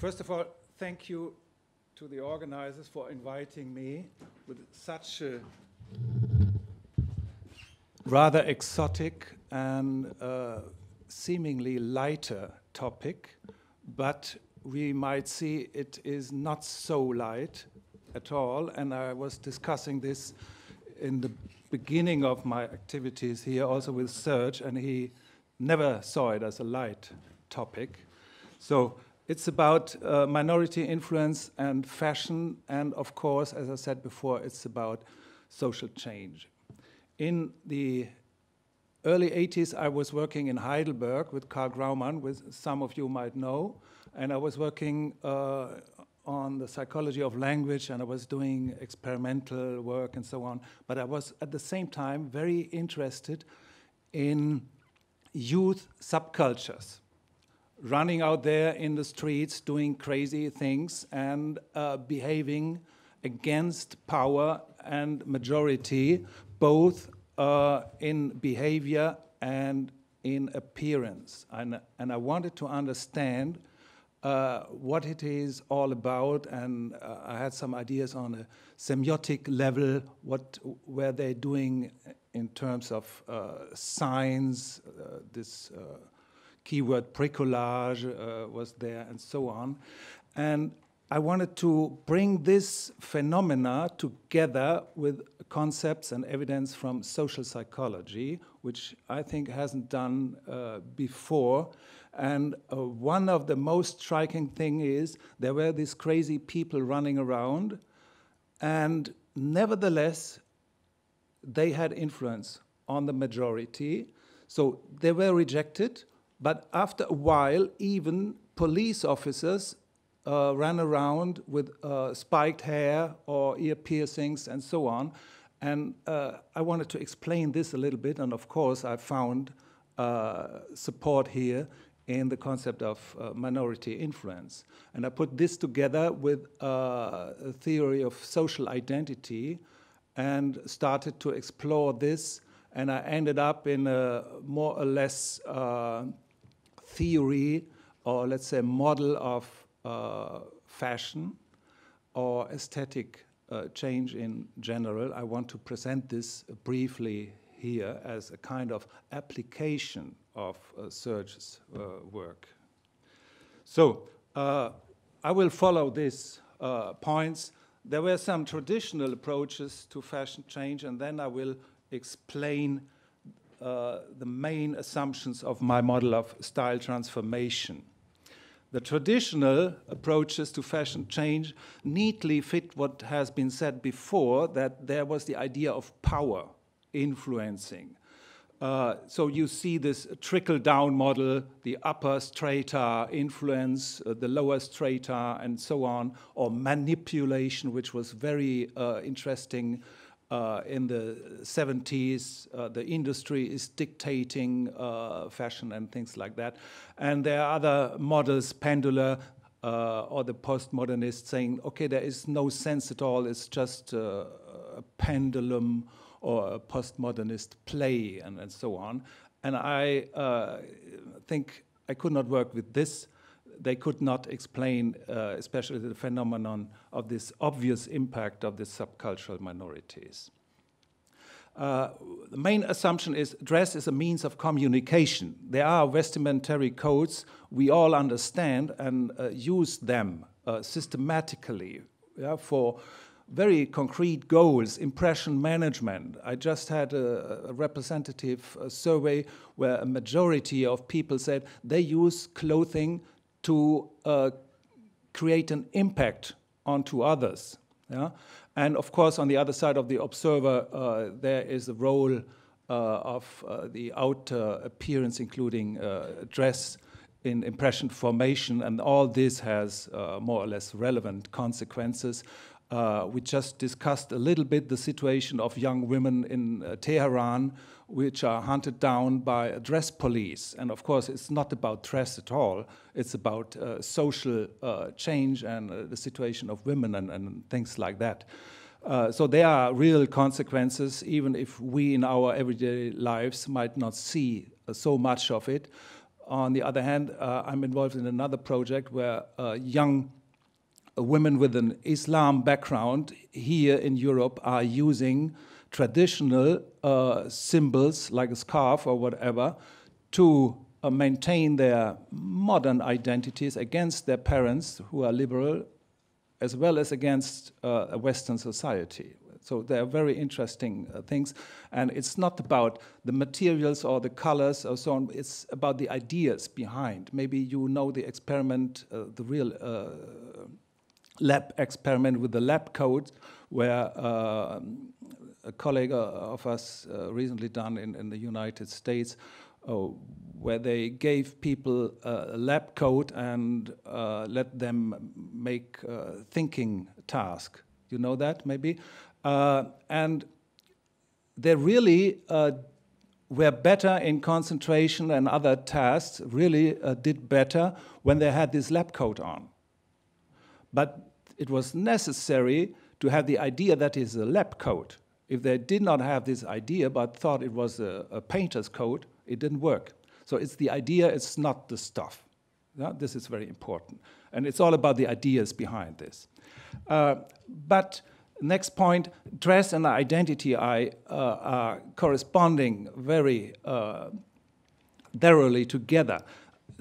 First of all, thank you to the organizers for inviting me with such a rather exotic and seemingly lighter topic, but we might see it is not so light at all. And I was discussing this in the beginning of my activities here also with Serge, and he never saw it as a light topic. So it's about minority influence and fashion, and of course, as I said before, it's about social change. In the early 80s, I was working in Heidelberg with Karl Graumann, which some of you might know, and I was working on the psychology of language, and I was doing experimental work and so on, but I was at the same time very interested in youth subcultures, running out there in the streets, doing crazy things, and behaving against power and majority, both in behavior and in appearance. And I wanted to understand what it is all about, and I had some ideas on a semiotic level, what were they doing in terms of signs, this keyword bricolage was there, and so on. And I wanted to bring this phenomena together with concepts and evidence from social psychology, which I think hasn't done before. And one of the most striking thing is there were these crazy people running around, and nevertheless, they had influence on the majority. So they were rejected, but after a while, even police officers ran around with spiked hair or ear piercings and so on. And I wanted to explain this a little bit, and of course I found support here in the concept of minority influence. And I put this together with a theory of social identity and started to explore this, and I ended up in a more or less theory, or let's say model of fashion or aesthetic change in general. I want to present this briefly here as a kind of application of Serge's work. So I will follow these points. There were some traditional approaches to fashion change, and then I will explain the main assumptions of my model of style transformation. The traditional approaches to fashion change neatly fit what has been said before, that there was the idea of power influencing. So you see this trickle-down model, the upper strata influence, the lower strata, and so on, or manipulation, which was very interesting in the 70s. The industry is dictating fashion and things like that. And there are other models, pendular, or the postmodernists saying, okay, there is no sense at all, it's just a pendulum or a postmodernist play, and so on. And I think I could not work with this. They could not explain, especially the phenomenon of this obvious impact of the subcultural minorities. The main assumption is dress is a means of communication. There are vestimentary codes. We all understand and use them systematically, for very concrete goals, impression management. I just had a representative survey where a majority of people said they use clothing to create an impact onto others. Yeah? And of course, on the other side of the observer, there is a role of the outer appearance, including dress in impression formation, and all this has more or less relevant consequences. We just discussed a little bit the situation of young women in Tehran, which are hunted down by a dress police. And of course, it's not about dress at all. It's about social change and the situation of women and things like that. So there are real consequences, even if we in our everyday lives might not see so much of it. on the other hand, I'm involved in another project where young women with an Islam background here in Europe are using traditional symbols like a scarf or whatever to maintain their modern identities against their parents who are liberal, as well as against a Western society. So they are very interesting things, and it's not about the materials or the colors or so on, it's about the ideas behind. Maybe you know the experiment, the real lab experiment with the lab coat, where a colleague of us recently done in the United States, where they gave people a lab coat and let them make thinking task. You know that, maybe? And they really were better in concentration and other tasks, really did better when they had this lab coat on. But it was necessary to have the idea that is a lab coat. If they did not have this idea but thought it was a painter's coat, it didn't work. So it's the idea, it's not the stuff. Yeah? This is very important. And it's all about the ideas behind this. But next point, dress and identity are corresponding very thoroughly together.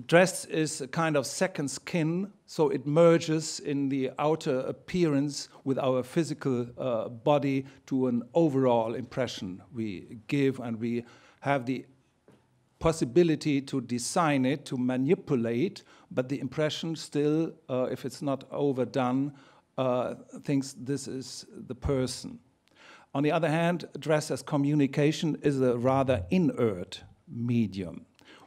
Dress is a kind of second skin, so it merges in the outer appearance with our physical body to an overall impression we give, and we have the possibility to design it, to manipulate, but the impression still, if it's not overdone, thinks this is the person. On the other hand, dress as communication is a rather inert medium.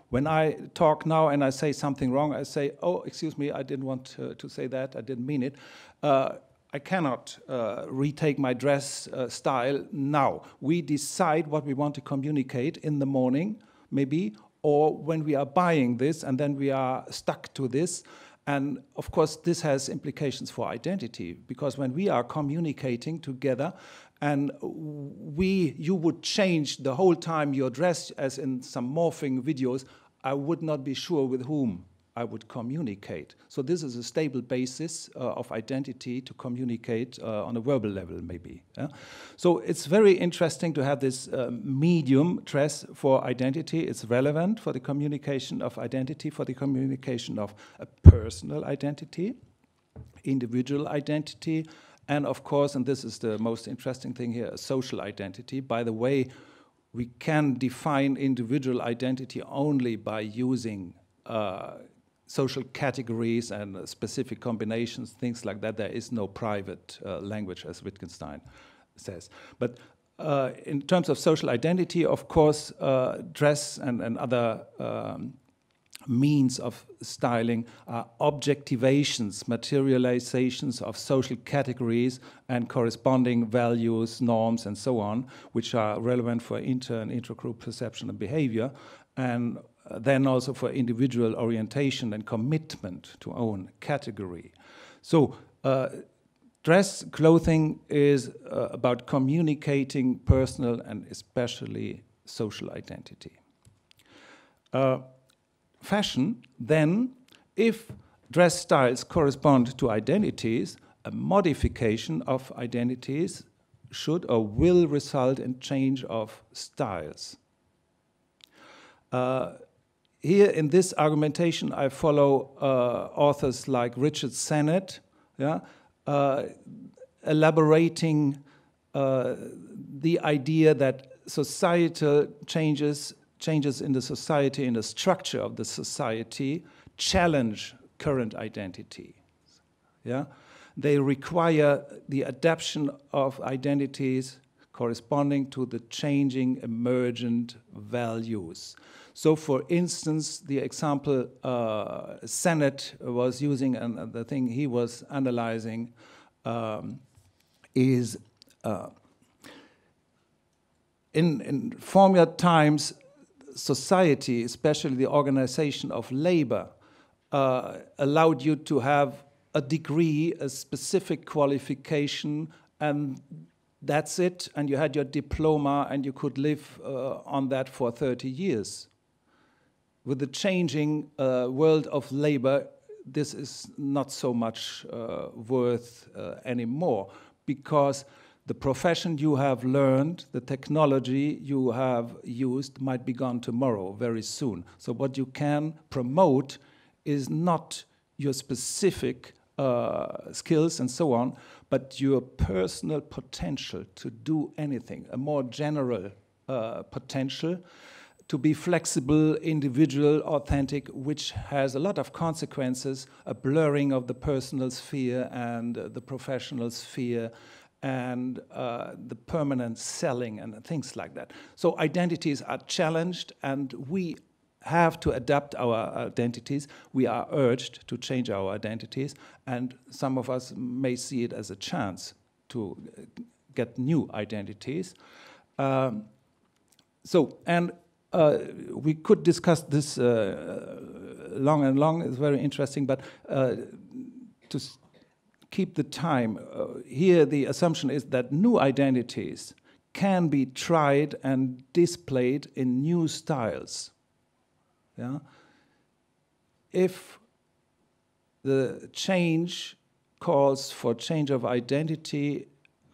When I talk now and I say something wrong, I say, oh, excuse me, I didn't want to say that, I didn't mean it. I cannot retake my dress style now. We decide what we want to communicate in the morning, maybe, or when we are buying this, and then we are stuck to this. And of course, this has implications for identity, because when we are communicating together, and you would change the whole time your dress, as in some morphing videos, I would not be sure with whom I would communicate. So this is a stable basis of identity to communicate on a verbal level, maybe. Yeah? So it's very interesting to have this medium, dress, for identity. It's relevant for the communication of identity, for the communication of a personal identity, individual identity, and of course, and this is the most interesting thing here, a social identity. By the way, we can define individual identity only by using social categories and specific combinations, things like that. There is no private language, as Wittgenstein says. But in terms of social identity, of course, dress and other means of styling are objectivations, materializations of social categories and corresponding values, norms, and so on, which are relevant for inter- and intragroup perception and behavior, and then also for individual orientation and commitment to own category. So dress, clothing is about communicating personal and especially social identity. Fashion, then, if dress styles correspond to identities, a modification of identities should or will result in change of styles. Here in this argumentation, I follow authors like Richard Sennett, yeah, elaborating the idea that societal changes in the society, in the structure of the society, challenge current identity. Yeah? They require the adaptation of identities corresponding to the changing emergent values. So for instance, the example Sennett was using and the thing he was analyzing is in former times, society, especially the organization of labor, allowed you to have a degree, a specific qualification, and that's it, and you had your diploma and you could live on that for 30 years. with the changing world of labor, this is not so much worth anymore, because the profession you have learned, the technology you have used might be gone tomorrow, very soon. So what you can promote is not your specific skills and so on, but your personal potential to do anything, a more general potential, to be flexible, individual, authentic, which has a lot of consequences, a blurring of the personal sphere and the professional sphere, and the permanent selling and things like that. So identities are challenged, and we have to adapt our identities. We are urged to change our identities, and some of us may see it as a chance to get new identities. We could discuss this long and long. It's very interesting, but to keep the time, here the assumption is that new identities can be tried and displayed in new styles. Yeah? If the change calls for change of identity,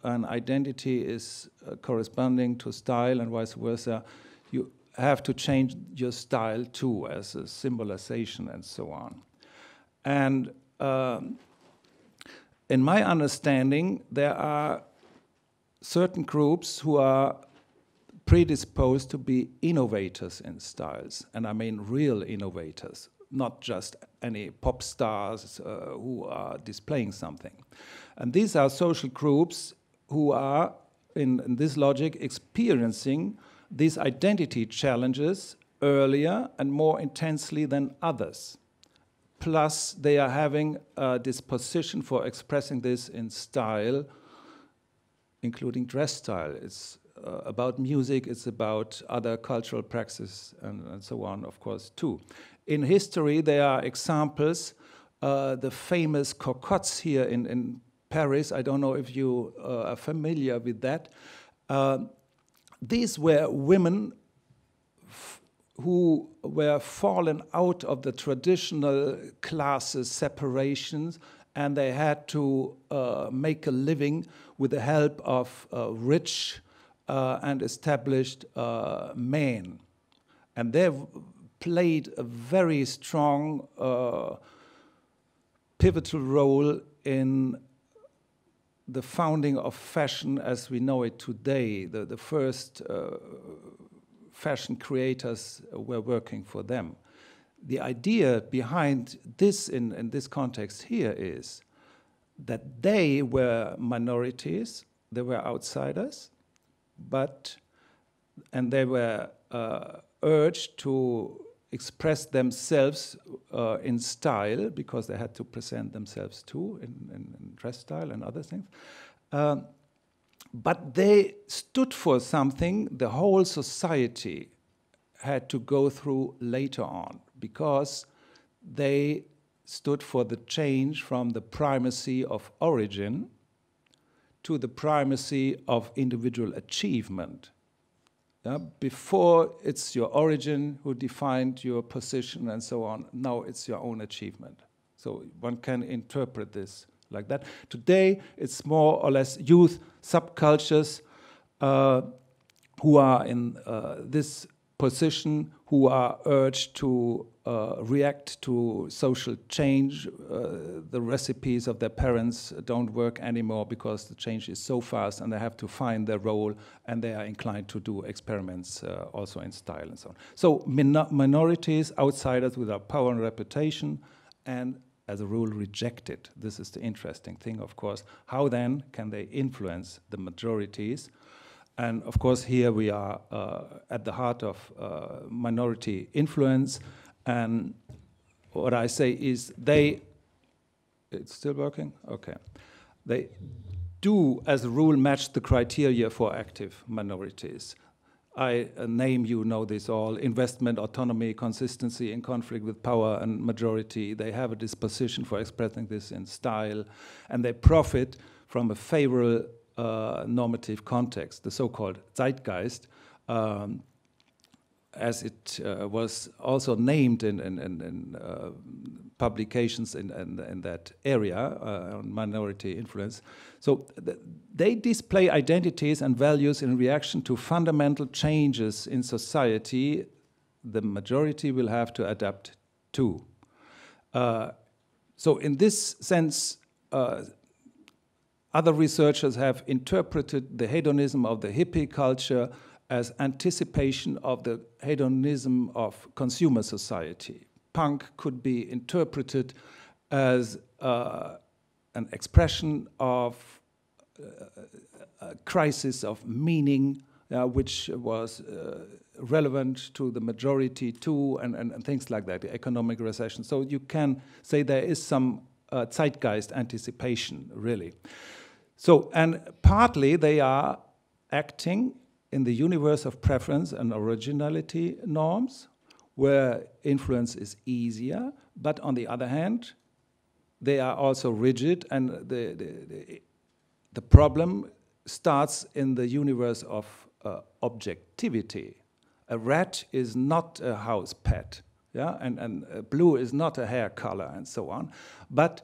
and identity is corresponding to style and vice versa, you have to change your style too, as a symbolization and so on. And in my understanding, there are certain groups who are predisposed to be innovators in styles, and I mean real innovators, not just any pop stars who are displaying something. And these are social groups who are, in this logic, experiencing these identity challenges earlier and more intensely than others. Plus, they are having a disposition for expressing this in style, including dress style. It's about music, it's about other cultural practices, and so on, of course, too. In history, there are examples, the famous cocottes here in Paris. I don't know if you are familiar with that. These were women who were fallen out of the traditional classes separations, and they had to make a living with the help of rich and established men. And they played a very strong pivotal role in the founding of fashion as we know it today. The first fashion creators were working for them. The idea behind this in this context here is that they were minorities, they were outsiders, and they were urged to express themselves in style, because they had to present themselves too in dress style and other things. But they stood for something the whole society had to go through later on, because they stood for the change from the primacy of origin to the primacy of individual achievement. Yeah? Before, it's your origin who defined your position and so on. Now it's your own achievement. So one can interpret this like that. Today, it's more or less youth subcultures who are in this position, who are urged to react to social change. The recipes of their parents don't work anymore because the change is so fast, and they have to find their role, and they are inclined to do experiments also in style and so on. So minorities, outsiders without power and reputation, and as a rule rejected. This is the interesting thing, of course. How then can they influence the majorities? And of course, here we are at the heart of minority influence. And what I say is it's still working? Okay. They do, as a rule, match the criteria for active minorities. I name, you know this all: investment, autonomy, consistency in conflict with power and majority. They have a disposition for expressing this in style, and they profit from a favorable normative context, the so-called zeitgeist, as it was also named in publications in that area on minority influence. So they display identities and values in reaction to fundamental changes in society the majority will have to adapt to. So in this sense, other researchers have interpreted the hedonism of the hippie culture as anticipation of the hedonism of consumer society. Punk could be interpreted as an expression of a crisis of meaning, which was relevant to the majority too, and things like that, the economic recession. So you can say there is some zeitgeist anticipation, really. So, and partly they are acting in the universe of preference and originality norms, where influence is easier, but on the other hand, they are also rigid, and the problem starts in the universe of objectivity. A rat is not a house pet, yeah, and blue is not a hair color, and so on. But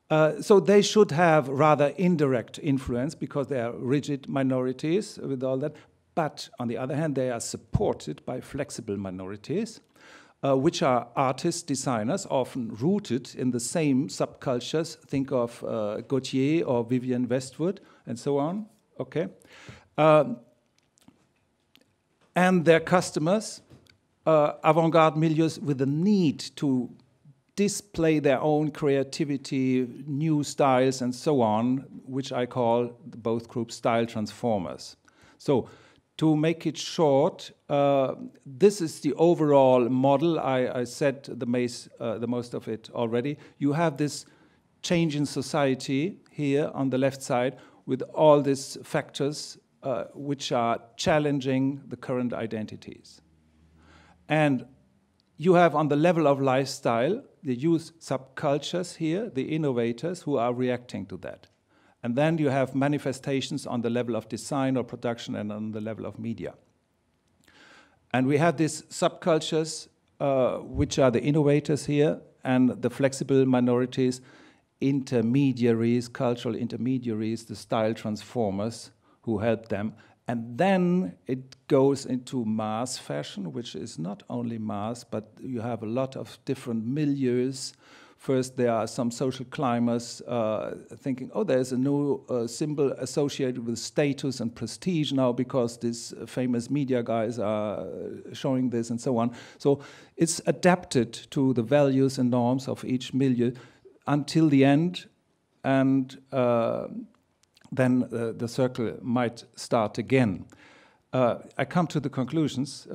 so they should have rather indirect influence because they are rigid minorities with all that. But on the other hand, they are supported by flexible minorities, which are artists, designers, often rooted in the same subcultures. Think of Gautier or Vivienne Westwood, and so on. Okay, and their customers, avant-garde milieus with the need to display their own creativity, new styles, and so on, which I call both groups style transformers. So, to make it short, this is the overall model. I said the most of it already. You have this change in society here on the left side with all these factors which are challenging the current identities. And you have on the level of lifestyle, the youth subcultures here, the innovators who are reacting to that. And then you have manifestations on the level of design or production and on the level of media. And we have these subcultures, which are the innovators here, and the flexible minorities, intermediaries, cultural intermediaries, the style transformers who help them. And then it goes into mass fashion, which is not only mass, but you have a lot of different milieus. First, there are some social climbers thinking, oh, there's a new symbol associated with status and prestige now because these famous media guys are showing this and so on. So it's adapted to the values and norms of each milieu until the end, and then the circle might start again. I come to the conclusions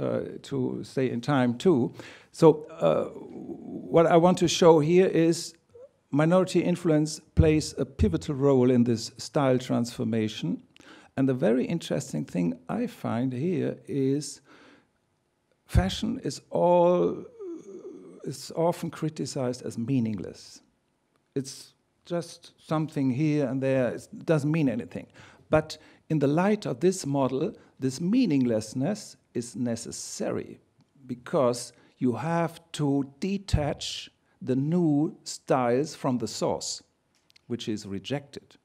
to stay in time too. So what I want to show here is minority influence plays a pivotal role in this style transformation. And the very interesting thing I find here is fashion is often criticized as meaningless. It's just something here and there. It doesn't mean anything. But in the light of this model, this meaninglessness is necessary because you have to detach the new styles from the source, which is rejected.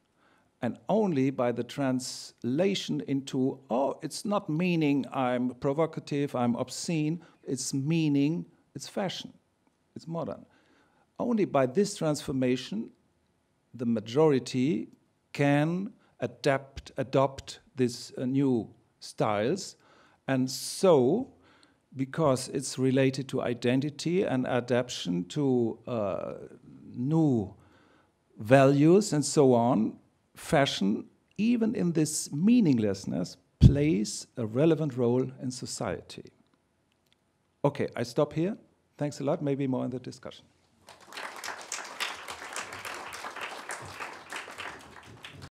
And only by the translation into, oh, it's not meaning I'm provocative, I'm obscene, it's meaning, it's fashion, it's modern. Only by this transformation, the majority can adopt these new styles. And so, because it's related to identity and adaptation to new values and so on, fashion, even in this meaninglessness, plays a relevant role in society. Okay, I stop here. Thanks a lot. Maybe more in the discussion.